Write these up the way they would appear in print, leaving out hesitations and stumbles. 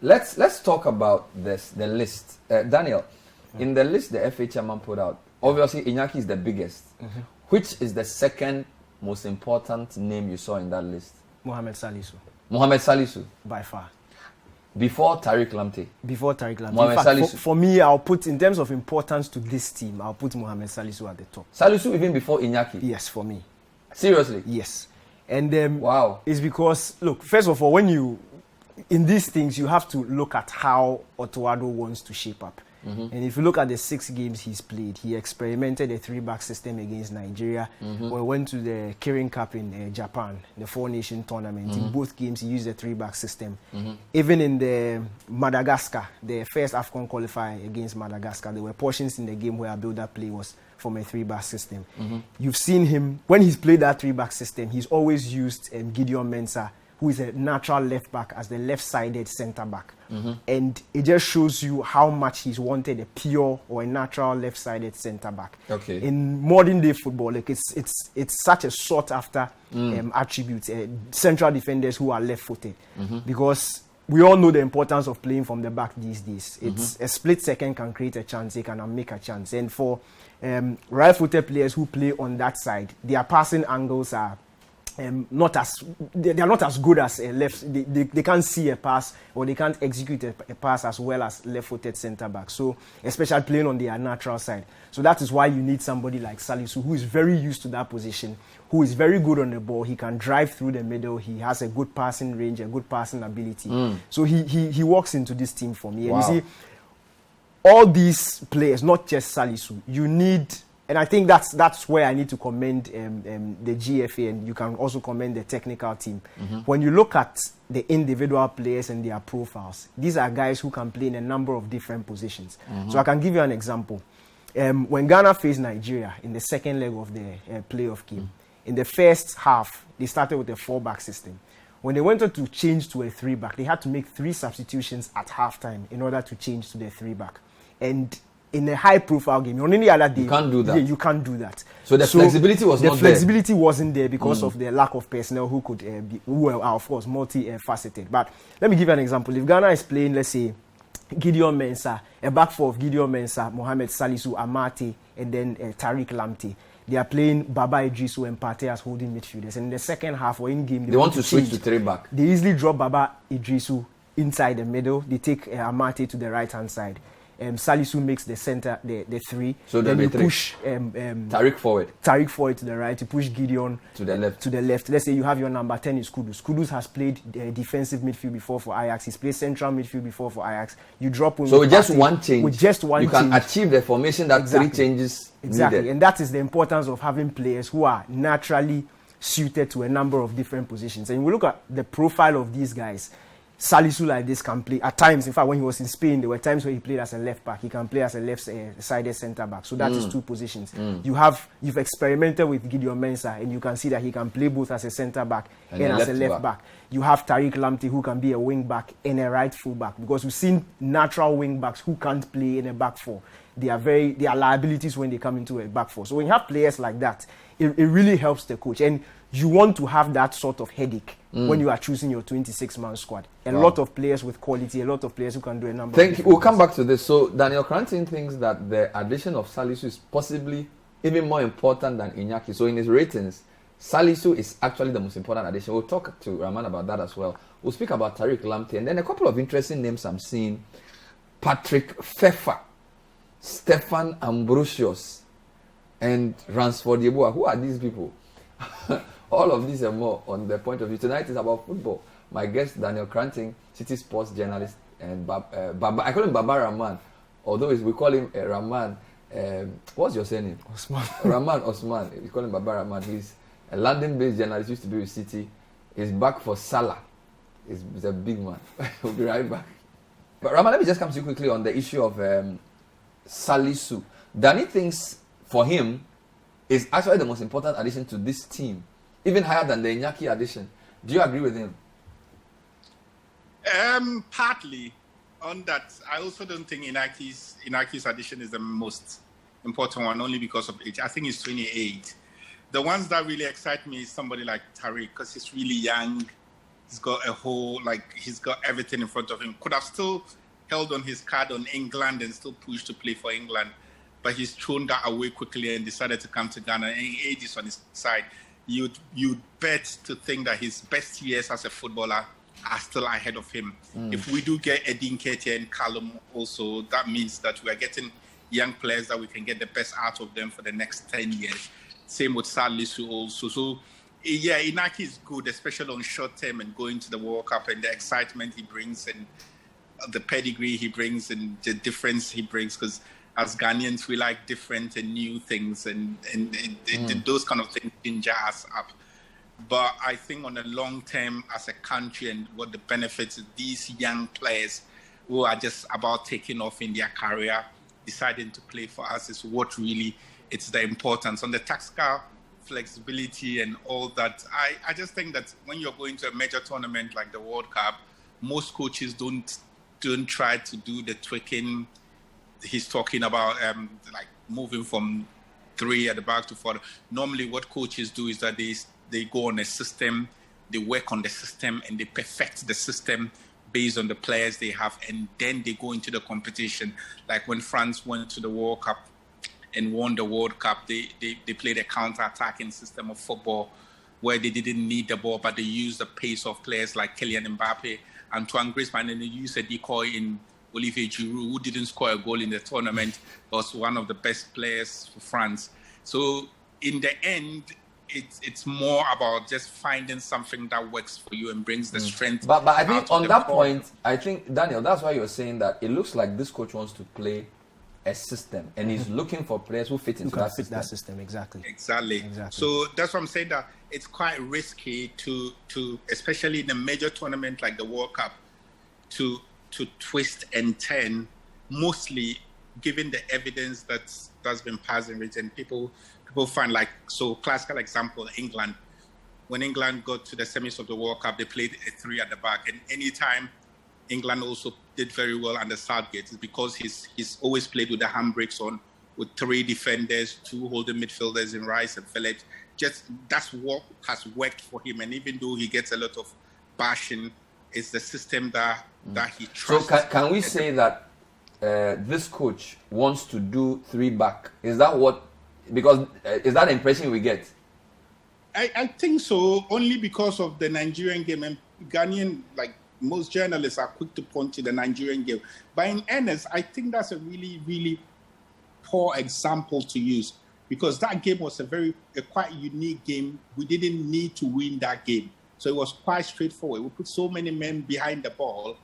Let's talk about the list. Daniel, in the list the FA chairman put out, obviously Iñaki is the biggest. Which is the second most important name you saw in that list? Mohammed Salisu. Mohammed Salisu. By far. Before Tariq Lamptey. Before Tariq Lamptey. Mohammed Salisu. For me, I'll put, in terms of importance to this team, I'll put Mohammed Salisu at the top. Salisu even before Iñaki? Yes, for me. Seriously? Yes. And wow. It's because, look, first of all, when you, in these things, you have to look at how Otoado wants to shape up. And if you look at the 6 games he's played, he experimented a 3-back system against Nigeria. We went to the Kirin Cup in Japan, the 4-nation tournament. In both games, he used a 3-back system. Even in the Madagascar, the first AFCON qualifier against Madagascar, there were portions in the game where our build-up play was from a 3-back system. You've seen him, when he's played that 3-back system, he's always used Gideon Mensah, who is a natural left back, as the left-sided centre back. And it just shows you how much he's wanted a pure or a natural left-sided centre back. Okay. In modern day football, like it's such a sought after attribute. Central defenders who are left-footed, because we all know the importance of playing from the back these days. It's a split second can create a chance, they can make a chance. And for right-footed players who play on that side, their passing angles are they are not as good as a left. They can't see a pass, or they can't execute a pass as well as left-footed centre back. So, especially playing on their natural side. So that is why you need somebody like Salisu, who is very used to that position, who is very good on the ball. He can drive through the middle. He has a good passing range, a good passing ability. So he walks into this team for me. And you see, all these players, not just Salisu, you need. And I think that's where I need to commend the GFA, and you can also commend the technical team. When you look at the individual players and their profiles, these are guys who can play in a number of different positions. So I can give you an example. When Ghana faced Nigeria in the second leg of the playoff game, in the first half, they started with a 4-back system. When they wanted to change to a 3-back, they had to make 3 substitutions at halftime in order to change to the 3-back. And in a high-profile game, on any other day, you can't do that. Yeah, you can't do that. So the flexibility was not there. The flexibility wasn't there because of the lack of personnel who could who are, of course, multi-faceted. But let me give you an example. If Ghana is playing, let's say, Gideon Mensah, a back four of Gideon Mensah, Mohamed Salisu, Amate, and then Tariq Lamptey. They are playing Baba Idrisu and Partey as holding midfielders. And in the second half or in game, they want to switch to 3-back. They easily drop Baba Idrisu inside the middle. They take Amate to the right-hand side. Salisu makes the center the 3. So then you 3. push Tariq forward. Tariq forward to the right. You push Gideon to the left. To the left. Let's say you have your number 10 is Kudus. Kudus has played defensive midfield before for Ajax. He's played central midfield before for Ajax. You drop him. So with just one change. With just one you change, can achieve the formation that 3 changes exactly. needed. And that is the importance of having players who are naturally suited to a number of different positions. And we look at the profile of these guys. Salisu like this can play at times. In fact, when he was in Spain, there were times where he played as a left back. He can play as a left-sided centre back. So that is 2 positions. You've experimented with Gideon Mensah, and you can see that he can play both as a centre back and as a left back. You have Tariq Lamptey, who can be a wing back and a right full back, because we've seen natural wing backs who can't play in a back four. They are liabilities when they come into a back four. So when you have players like that, it really helps the coach. And you want to have that sort of headache when you are choosing your 26-man squad. A lot of players with quality, a lot of players who can do a number of things. We'll come back to this. So Daniel Cranton thinks that the addition of Salisu is possibly even more important than Iñaki. So in his ratings, Salisu is actually the most important addition. We'll talk to Rahman about that as well. We'll speak about Tariq Lamptey. And then a couple of interesting names I'm seeing. Patrick Fefa, Stefan Ambrosius, and Ransford Yeboah. Who are these people? All of these and more on the point of view. Tonight is about football. My guest, Daniel Cranton, Citi sports journalist, and Baba. I call him Baba Rahman, although we call him Rahman. What's your surname? Osman. Rahman Osman. We call him Baba Rahman. He's a London-based journalist, used to be with Citi. He's back for Salah. He's a big man. We'll be right back. But Rahman, let me just come to you quickly on the issue of Salisu. Danny thinks for him is actually the most important addition to this team, even higher than the Iñaki addition. Do you agree with him? Partly on that. I also don't think Iñaki's addition is the most important one, only because of age. I think he's 28. The ones that really excite me is somebody like Tariq, because he's really young. He's got a whole, he's got everything in front of him. Could have still held on his card on England and still pushed to play for England. But he's thrown that away quickly and decided to come to Ghana. And age is on his side. You'd bet to think that his best years as a footballer are still ahead of him. If we do get Edin Ketia and Callum also, that means that we are getting young players that we can get the best out of them for the next 10 years. Same with Salisu also. So, yeah, Inaki is good, especially on short term and going to the World Cup and the excitement he brings and the pedigree he brings and the difference he brings, because as Ghanaians, we like different and new things, and those kind of things ginger us up. But I think on the long term, as a country, and what the benefits of these young players who are just about taking off in their career, deciding to play for us, is what really, it's the importance. On the tactical flexibility and all that, I just think that when you're going to a major tournament like the World Cup, most coaches don't try to do the tweaking he's talking about, like moving from 3 at the back to 4. Normally what coaches do is that they go on a system, they work on the system, and they perfect the system based on the players they have, and then they go into the competition. Like when France went to the World Cup and won the World Cup, they played a counter-attacking system of football where they didn't need the ball, but they used the pace of players like Kylian Mbappe, Antoine Griezmann, and they used a decoy in Olivier Giroud, who didn't score a goal in the tournament, was one of the best players for France. So in the end, it's more about just finding something that works for you and brings the strength. But I think on that point, I think, Daniel, that's why you're saying that it looks like this coach wants to play a system, and he's looking for players who fit into that system. Exactly. So that's what I'm saying, that it's quite risky to especially in a major tournament like the World Cup, to twist and turn, mostly given the evidence that's been passed and written. People find, like, so classical example, England. When England got to the semis of the World Cup, they played a 3 at the back, and anytime England also did very well under Southgate, is because he's always played with the handbrakes on, with 3 defenders, 2 holding midfielders in Rice and Phillips. Just that's what has worked for him, and even though he gets a lot of bashing, it's the system that he trusts. So can we say that this coach wants to do 3 back? Is that what? Because is that the impression we get? I think so, only because of the Nigerian game, and Ghanaian, like most journalists, are quick to point to the Nigerian game. But in earnest, I think that's a really, really poor example to use, because that game was a quite unique game. We didn't need to win that game. So it was quite straightforward. We put so many men behind the ball.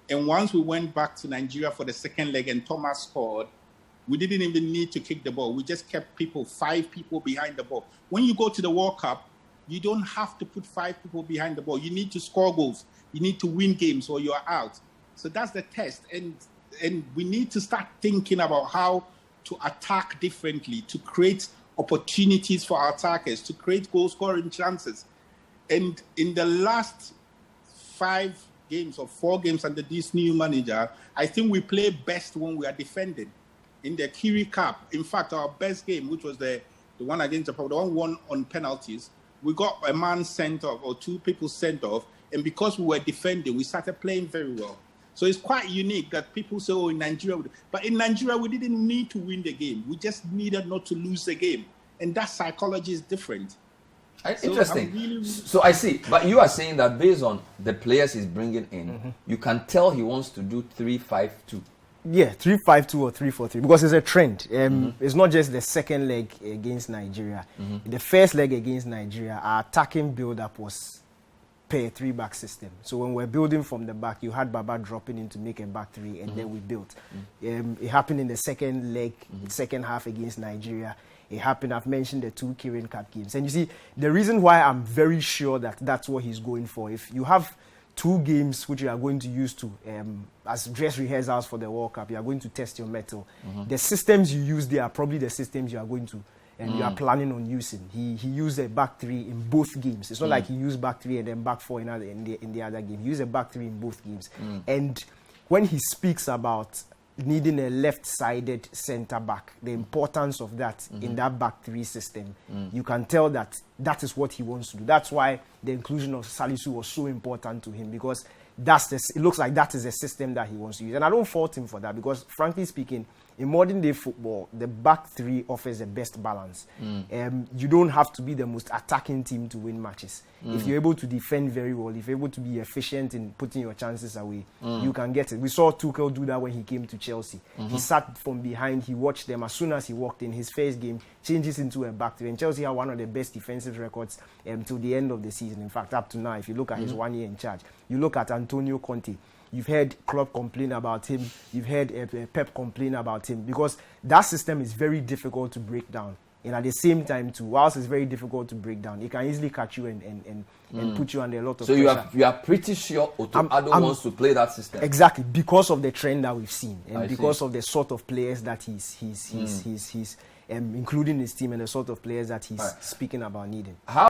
And once we went back to Nigeria for the second leg and Thomas scored, we didn't even need to kick the ball. We just kept 5 people behind the ball. When you go to the World Cup, you don't have to put 5 people behind the ball. You need to score goals. You need to win games or you're out. So that's the test. And we need to start thinking about how to attack differently, to create opportunities for our attackers, to create goal-scoring chances. And in the last 5 games or 4 games under this new manager, I think we play best when we are defending. In the Kiri Cup, in fact, our best game, which was the one against Japan, the one won on penalties, we got a man sent off or 2 people sent off, and because we were defending, we started playing very well. So it's quite unique that people say, oh, in Nigeria, but in Nigeria, we didn't need to win the game. We just needed not to lose the game. And that psychology is different. Interesting. So I see, but you are saying that based on the players he's bringing in, you can tell he wants to do 3-5-2. Yeah, 3-5-2 or 3-4-3, because it's a trend. It's not just the second leg against Nigeria. The first leg against Nigeria, our attacking build-up was per 3-back system. So when we're building from the back, you had Baba dropping in to make a back 3, and then we built. It happened in the second leg, second half against Nigeria. It happened, I've mentioned the 2 Kirin Cup games. And you see, the reason why I'm very sure that that's what he's going for, if you have 2 games which you are going to use to as dress rehearsals for the World Cup, you are going to test your mettle. The systems you use there are probably the systems you are going to and you are planning on using. He used a back 3 in both games. It's not like he used back 3 and then back 4 in the other game. He used a back 3 in both games. And when he speaks about needing a left-sided centre back, the importance of that in that back three system, you can tell that that is what he wants to do. That's why the inclusion of Salisu was so important to him, because it looks like that is a system that he wants to use. And I don't fault him for that, because frankly speaking, in modern day football, the back three offers the best balance. You don't have to be the most attacking team to win matches. If you're able to defend very well, if you're able to be efficient in putting your chances away, you can get it. We saw Tuchel do that when he came to Chelsea. He sat from behind, he watched them. As soon as he walked in, his first game changes into a back three. And Chelsea had one of the best defensive records till the end of the season. In fact, up to now, if you look at his 1 year in charge, you look at Antonio Conte. You've heard Klopp complain about him. You've heard Pep complain about him, because that system is very difficult to break down. And at the same time, too, whilst it's very difficult to break down, it can easily catch you and put you under a lot of pressure. So you are pretty sure Otto Addo wants to play that system? Exactly, because of the trend that we've seen, and because of the sort of players that he's including his team, and the sort of players that he's speaking about needing.